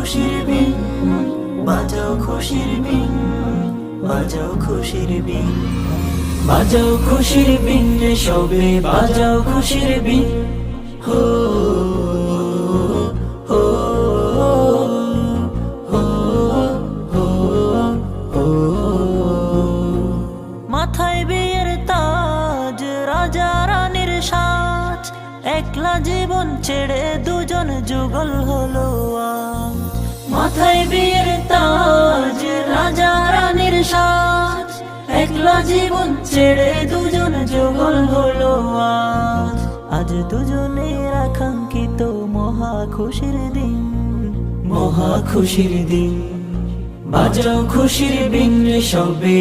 খুশির বিন, বাজাও খুশির বিন, বাজাও খুশির বিন, বাজাও খুশির বিন রে সবে বাজাও খুশির বিন। হো হো হো হো হো। মাথায় বিয়ের তাজ, রাজা রানীর সাজ, একলা জীবন ছেড়ে দুজন যুগল হলো আজ। মাথায় বিয়ের তাজ, রাজা রানীর সাজ, একলা জীবন ছেড়ে দুজন যুগল হলো আজ। আজ দুজনের আকাঙ্ক্ষিত মহা খুশির দিন, মহা খুশির দিন, বাজাও খুশির বিন রে সবে